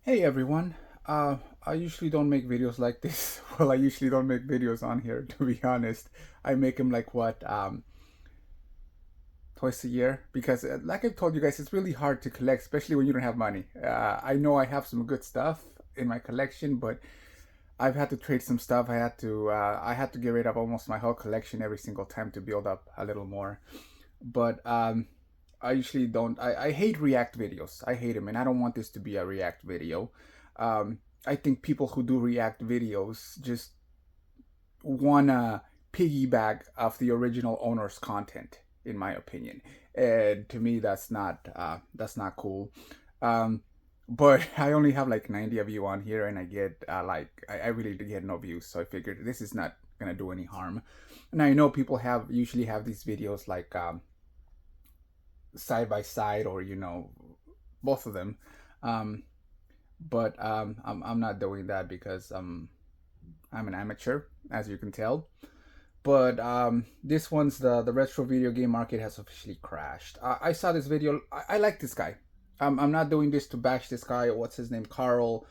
Hey everyone. I usually don't make videos like this. Well, I usually don't make videos on here, to be honest. I make them like what, twice a year because, like I've told you guys, it's really hard to collect, especially when you don't have money. I know I have some good stuff in my collection, but I've had to trade some stuff. I had to get rid of almost my whole collection every single time to build up a little more. But I usually don't. I hate React videos. I hate them, and I don't want this to be a React video. Um, I think people who do React videos just wanna piggyback off the original owner's content, in my opinion. And to me, that's not cool. Um, but I only have like 90 of you on here, and I get I really get no views. So I figured this is not gonna do any harm. And I know people have usually have these videos like side by side, or both of them. Um, but I'm not doing that because I'm an amateur, as you can tell. But this one's the retro video game market has officially crashed. I saw this video. I like this guy. I'm not doing this to bash this guy. What's his name? Carl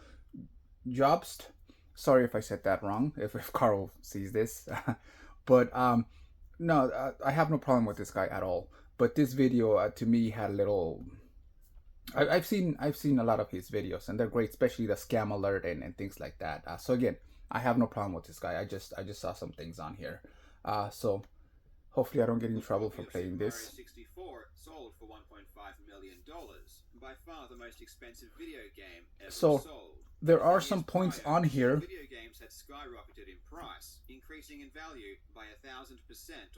Jobst. Sorry if I said that wrong. If Carl sees this, but no, I have no problem with this guy at all. But this video to me had a little. I've seen a lot of his videos, and they're great, especially the scam alert and things like that. So again, I have no problem with this guy. I just saw some things on here. So hopefully I don't get in A trouble copy for of Super playing Mario this. 64 sold for $1.5 million, by far the most expensive video game ever So sold. there In the are years some points prior, on all here. video games had skyrocketed in price, increasing in value by 1,000%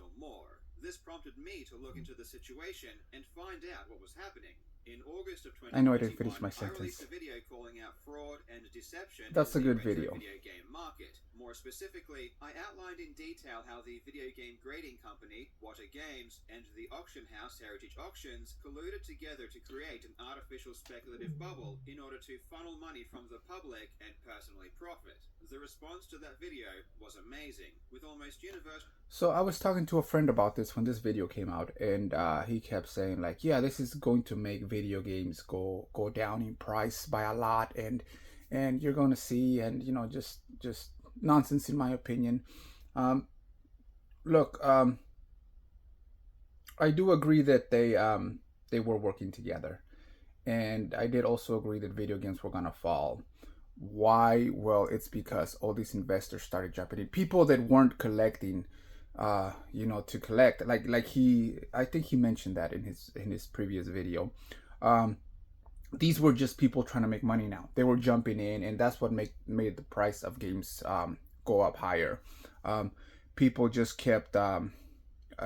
or more. This prompted me to look into the situation and find out what was happening. In August of I know I didn't finish 2021, my I released sentence. a video calling out fraud and deception in That's a the good retro video. video game market. More specifically, I outlined in detail how the video game grading company, Wata Games, and the auction house Heritage Auctions colluded together to create an artificial speculative bubble in order to funnel money from the public and personally profit. The response to that video was amazing, with almost universal. So I was talking to a friend about this when this video came out, and he kept saying like, "Yeah, this is going to make video games go down in price by a lot, and you're going to see, and just nonsense in my opinion." Um, Look, I do agree that they were working together, and I did also agree that video games were gonna fall. Why? Well, it's because all these investors started jumping in. People that weren't collecting, to collect. I think he mentioned that in his previous video. Um, these were just people trying to make money now. They were jumping in, and that's what made the price of games go up higher. Um, People just kept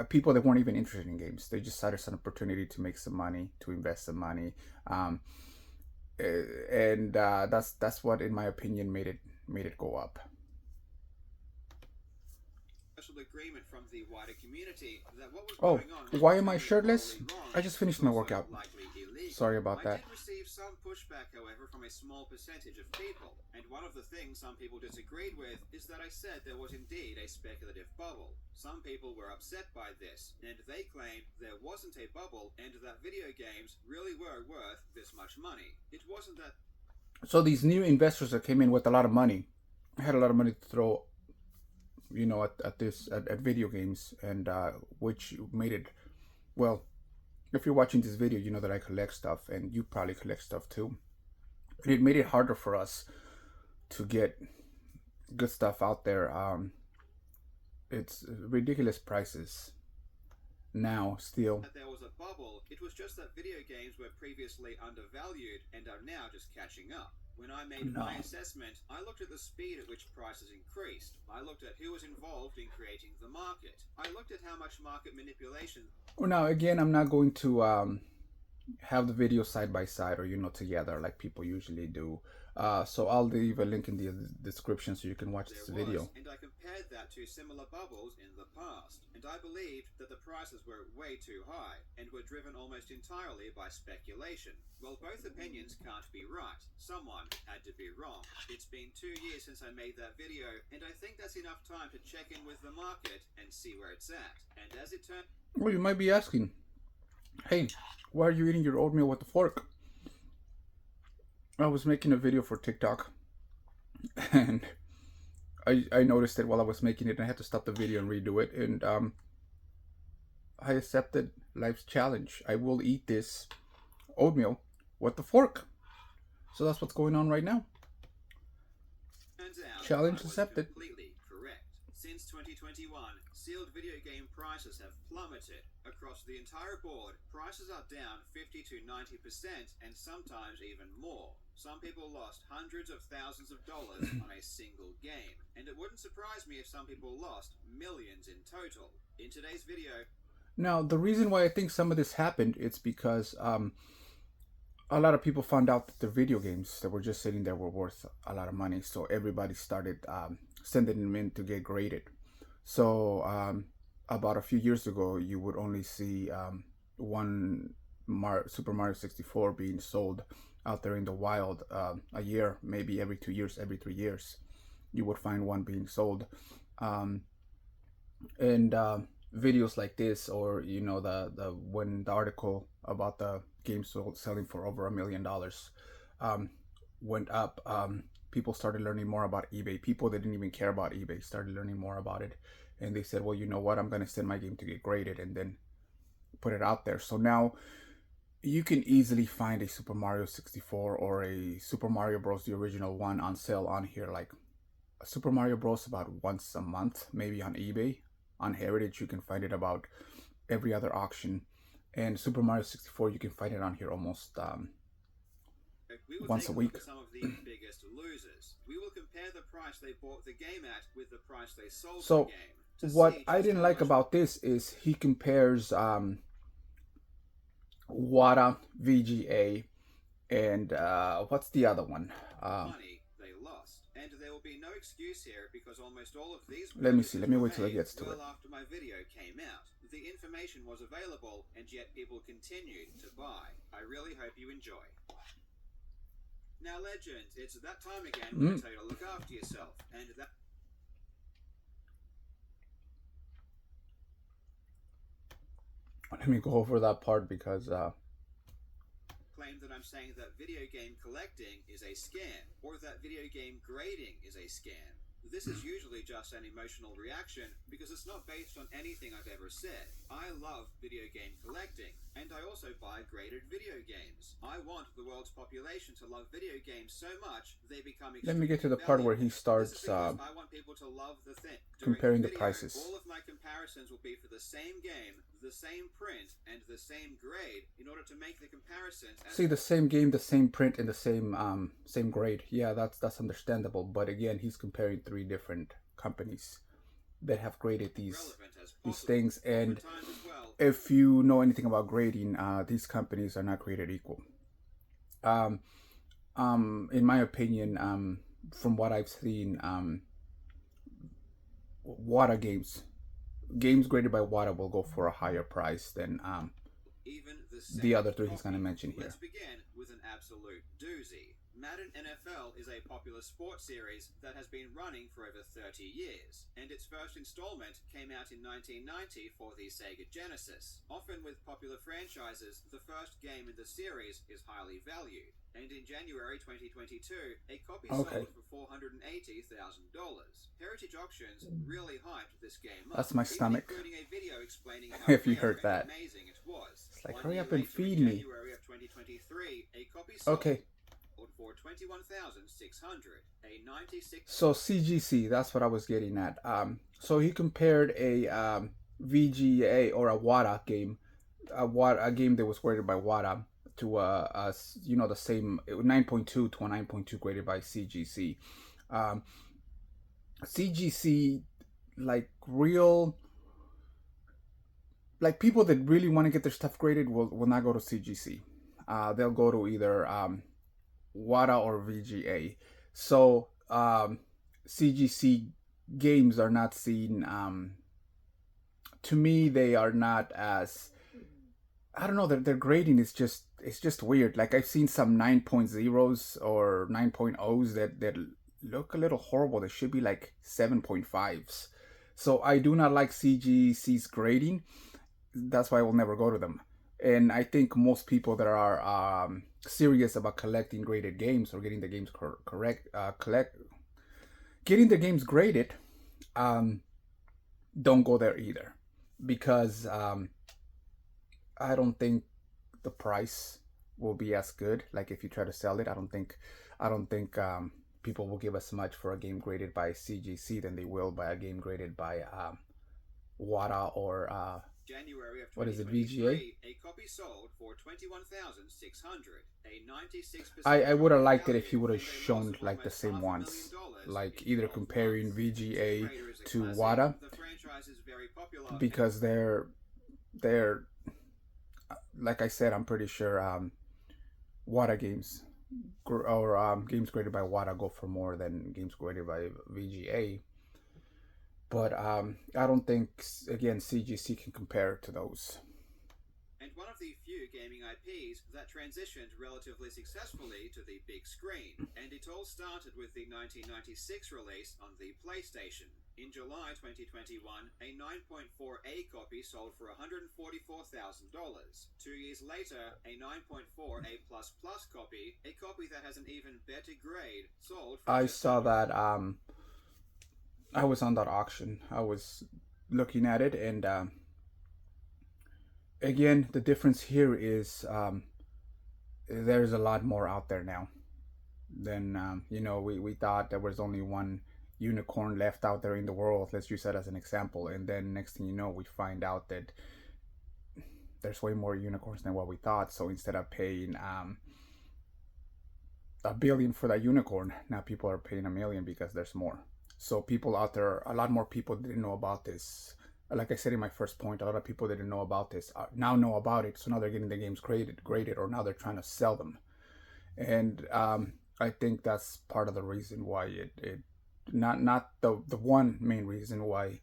people that weren't even interested in games. They just saw this an opportunity to make some money, to invest some money, um, and that's what, in my opinion, made it go up. Agreement from the wider community that what was Oh, going on was why not am I only shirtless? morally wrong, I just but finished my also workout. likely illegal. Sorry about I that. did receive some pushback, however, from a small percentage of people, and one of the things some people disagreed with is that I said there was indeed a speculative bubble. Some people were upset by this, and they claimed there wasn't a bubble and that video games really were worth this much money. It wasn't that. So these new investors that came in with a lot of money had a lot of money to throw, at video games, and which made it, well, if you're watching this video, you know that I collect stuff, and you probably collect stuff too. And it made it harder for us to get good stuff out there. It's ridiculous prices now still. That there was a bubble, it was just that video games were previously undervalued and are now just catching up. When I made No. my assessment, I looked at the speed at which prices increased. I looked at who was involved in creating the market. I looked at how much market manipulation. Well, now again, I'm not going to have the video side by side, or together like people usually do. So I'll leave a link in the description so you can watch There this was, video. and I compared that to similar bubbles in the past, and I believed that the prices were way too high and were driven almost entirely by speculation. Well, both opinions can't be right. Someone had to be wrong. It's been 2 years since I made that video, and I think that's enough time to check in with the market and see where it's at. And as it turned. Well, you might be asking, hey, why are you eating your oatmeal with a fork? I was making a video for TikTok, and I noticed it while I was making it, and I had to stop the video and redo it. And I accepted life's challenge. I will eat this oatmeal with the fork. So that's what's going on right now. Turns out Challenge I was accepted. completely correct. Since 2021, sealed video game prices have plummeted. Across the entire board, prices are down 50 to 90% and sometimes even more. Some people lost hundreds of thousands of dollars on a single game, and it wouldn't surprise me if some people lost millions in total. In today's video, Now, the reason why I think some of this happened, it's because a lot of people found out that the video games that were just sitting there were worth a lot of money. So everybody started sending them in to get graded. So about a few years ago, you would only see one Super Mario 64 being sold out there in the wild a year, maybe every 2 years, every 3 years. You would find one being sold. And videos like this, or the when the article about the game selling for over $1 million went up, people started learning more about eBay. People that didn't even care about eBay started learning more about it, and they said, well, you know what, I'm going to send my game to get graded and then put it out there. So now you can easily find a Super Mario 64 or a Super Mario Bros. The original one on sale on here. Like a Super Mario Bros. About once a month, maybe on eBay. On Heritage, you can find it about every other auction. And Super Mario 64, you can find it on here almost we will once a take week. look at some of the biggest losers. We will compare the price they bought the game at with the price they sold So the game. To what see I just didn't how like much about this is he compares WATA, VGA, and what's the other one? money they lost. And there will be no excuse here because almost all of these Let me see. Let me were wait till it made gets to well it. after my video came out. The information was available and yet people continued to buy. I really hope you enjoy. Now, legends, it's that time again when I tell you to look after yourself, and that Let me go over that part because claim that I'm saying that video game collecting is a scam, or that video game grading is a scam. This is usually just an emotional reaction because it's not based on anything I've ever said. I love video game collecting, and I also buy graded video games. I want the world's population to love video games so much they become let me get to the extremely part where he valuable. starts This is because I want people to love the thing. During comparing the video, prices. all of my comparisons will be for the same game, the same print, and the same grade in order to make the comparisons as See, the same game, the same print, and the same grade. Yeah, that's understandable. But again, he's comparing 3 different companies that have graded these relevant as these possible. things. And Times as well. if you know anything about grading, these companies are not created equal. In my opinion, from what I've seen, WATA games graded by WATA will go for a higher price than Even the other 3 he's going to mention here. Let's begin with an absolute doozy. Madden NFL is a popular sports series that has been running for over 30 years, and its first installment came out in 1990 for the Sega Genesis. Often with popular franchises, the first game in the series is highly valued, and in January 2022, a copy sold for $480,000. Heritage Auctions really hyped this game up, That's my stomach. including a video explaining how If you rare heard and that. amazing it was. It's like, 1 hurry year up and later, feed in me. January of 2023, a copy sold Okay, for $21,600, a 96. so CGC, that's what I was getting at. So he compared a VGA or a WATA game, a game that was graded by WATA to the same 9.2 to a 9.2 graded by CGC. CGC, like people that really want to get their stuff graded will not go to CGC. They'll go to either WATA or VGA. So CGC games are not seen. To me, they are not as, I don't know. Their grading is just weird. Like I've seen some 9.0s or 9.0s that look a little horrible. They should be like 7.5s. So I do not like CGC's grading. That's why I will never go to them. And I think most people that are serious about collecting graded games or getting the games getting the games graded, um, don't go there either, because I don't think the price will be as good. Like if you try to sell it, I don't think people will give as much for a game graded by CGC than they will by a game graded by WATA or January of what is it, VGA? 2023, a copy sold for 21,600, a 96% I would have liked it if he value would have and a loss shown of like the almost same $500,000 ones, like in either 12 comparing months. VGA Tomb Raider is a to classic. WATA, The franchise is very popular because they're like I said, I'm pretty sure WATA games or games graded by WATA go for more than games graded by VGA. But I don't think, again, CGC can compare to those. and one of the few gaming IPs that transitioned relatively successfully to the big screen. And it all started with the 1996 release on the PlayStation. In July 2021, a 9.4A copy sold for $144,000. 2 years later, a 9.4A++ copy, a copy that has an even better grade, sold for I just saw under that. I was on that auction. I was looking at it, and again, the difference here is there's a lot more out there now than we thought there was only one unicorn left out there in the world. Let's use that as an example, and then next thing you know, we find out that there's way more unicorns than what we thought. So instead of paying $1 billion for that unicorn, now people are paying $1 million because there's more. So people out there, a lot more people didn't know about this. Like I said in my first point, a lot of people didn't know about this now know about it. So now they're getting the games graded, or now they're trying to sell them. And I think that's part of the reason why it not the one main reason why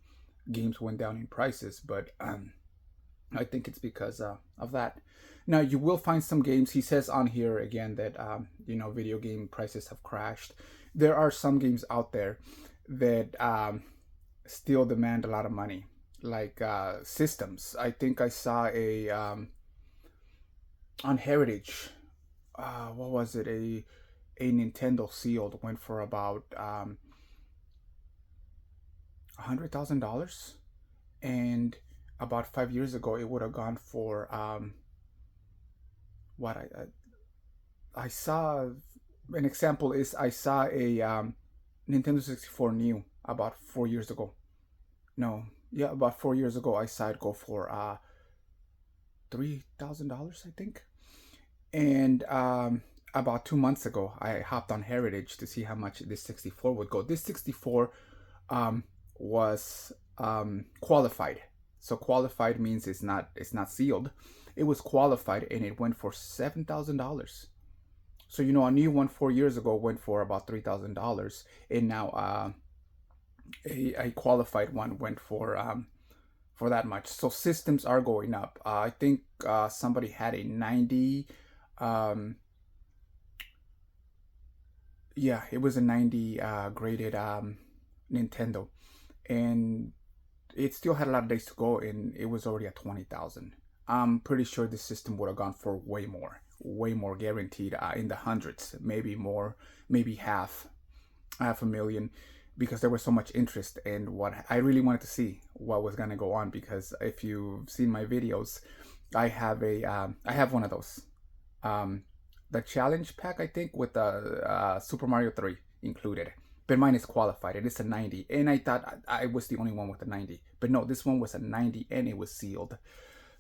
games went down in prices, but I think it's because of that. Now you will find some games. He says on here again that video game prices have crashed. There are some games out there that still demand a lot of money, like systems. I think I saw a on Heritage. What was it? A Nintendo sealed went for about $100,000, and about 5 years ago it would have gone for what I saw. An example is I saw a Nintendo 64 new about 4 years ago. No, yeah, about 4 years ago I saw it go for $3,000, I think. And about 2 months ago, I hopped on Heritage to see how much this 64 would go. This 64 was qualified. So qualified means it's not sealed. It was qualified, and it went for $7,000. So a new one 4 years ago went for about $3,000, and now a qualified one went for that much. So systems are going up. I think somebody had a 90. Yeah, it was a 90 graded Nintendo, and it still had a lot of days to go, and it was already at 20,000. I'm pretty sure this system would have gone for way more guaranteed, in the hundreds, maybe more, maybe half a million, because there was so much interest. And what I really wanted to see what was gonna go on, because if you've seen my videos, I have one of those, the challenge pack, I think, with the Super Mario 3 included. But mine is qualified. It is a 90, and I thought I was the only one with a 90. But no, this one was a 90, and it was sealed.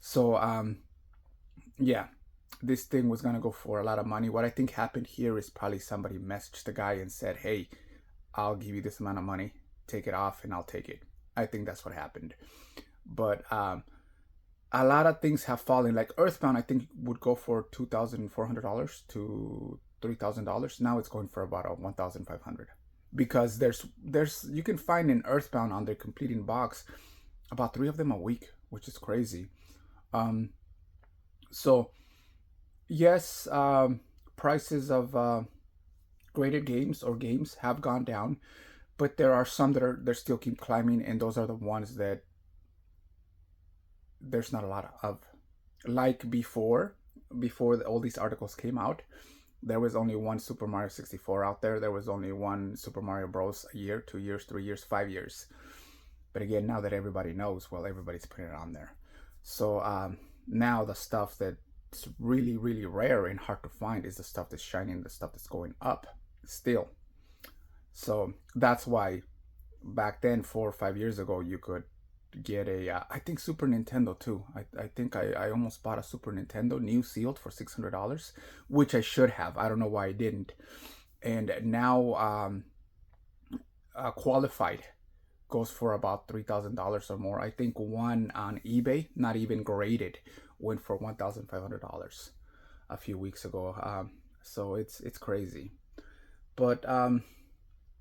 So yeah, this thing was gonna go for a lot of money. What I think happened here is probably somebody messaged the guy and said, "Hey, I'll give you this amount of money. Take it off, and I'll take it." I think that's what happened. But a lot of things have fallen. Like Earthbound, I think would go for $2,400 to $3,000. Now it's going for about $1,500, because there's you can find an Earthbound on their completing box about 3 of them a week, which is crazy. So yes, prices of graded games or games have gone down, but there are some that they still keep climbing, and those are the ones that there's not a lot of. like before all these articles came out, there was only one Super Mario 64 out there. There was only one Super Mario Bros. A year, 2 years, 3 years, 5 years. But again, now that everybody knows, well, everybody's putting it on there. So now the stuff that's really, really rare and hard to find is the stuff that's shining, the stuff that's going up still. So that's why back then, 4 or 5 years ago, you could get a I think Super Nintendo too. I think I almost bought a Super Nintendo new sealed for $600, which I should have. I don't know why I didn't. And now qualified goes for about $3,000 or more. I think one on eBay, not even graded, went for $1,500 a few weeks ago. So it's crazy. But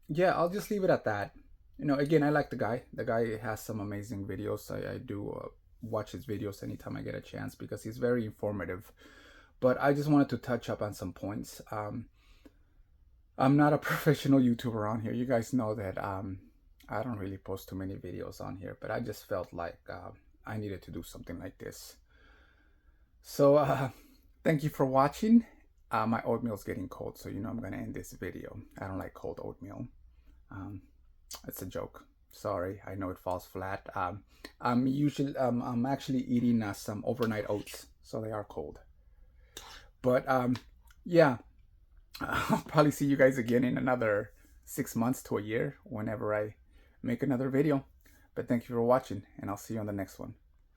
yeah, I'll just leave it at that. You know, again, I like the guy. The guy has some amazing videos. I do watch his videos anytime I get a chance because he's very informative. But I just wanted to touch up on some points. I'm not a professional YouTuber on here. You guys know that I don't really post too many videos on here, but I just felt like I needed to do something like this. So thank you for watching. My oatmeal's getting cold, so you know I'm gonna end this video. I don't like cold oatmeal. It's a joke. Sorry, I know it falls flat. I'm actually eating some overnight oats, so they are cold. But yeah, I'll probably see you guys again in another 6 months to a year whenever I make another video. But thank you for watching, and I'll see you on the next one.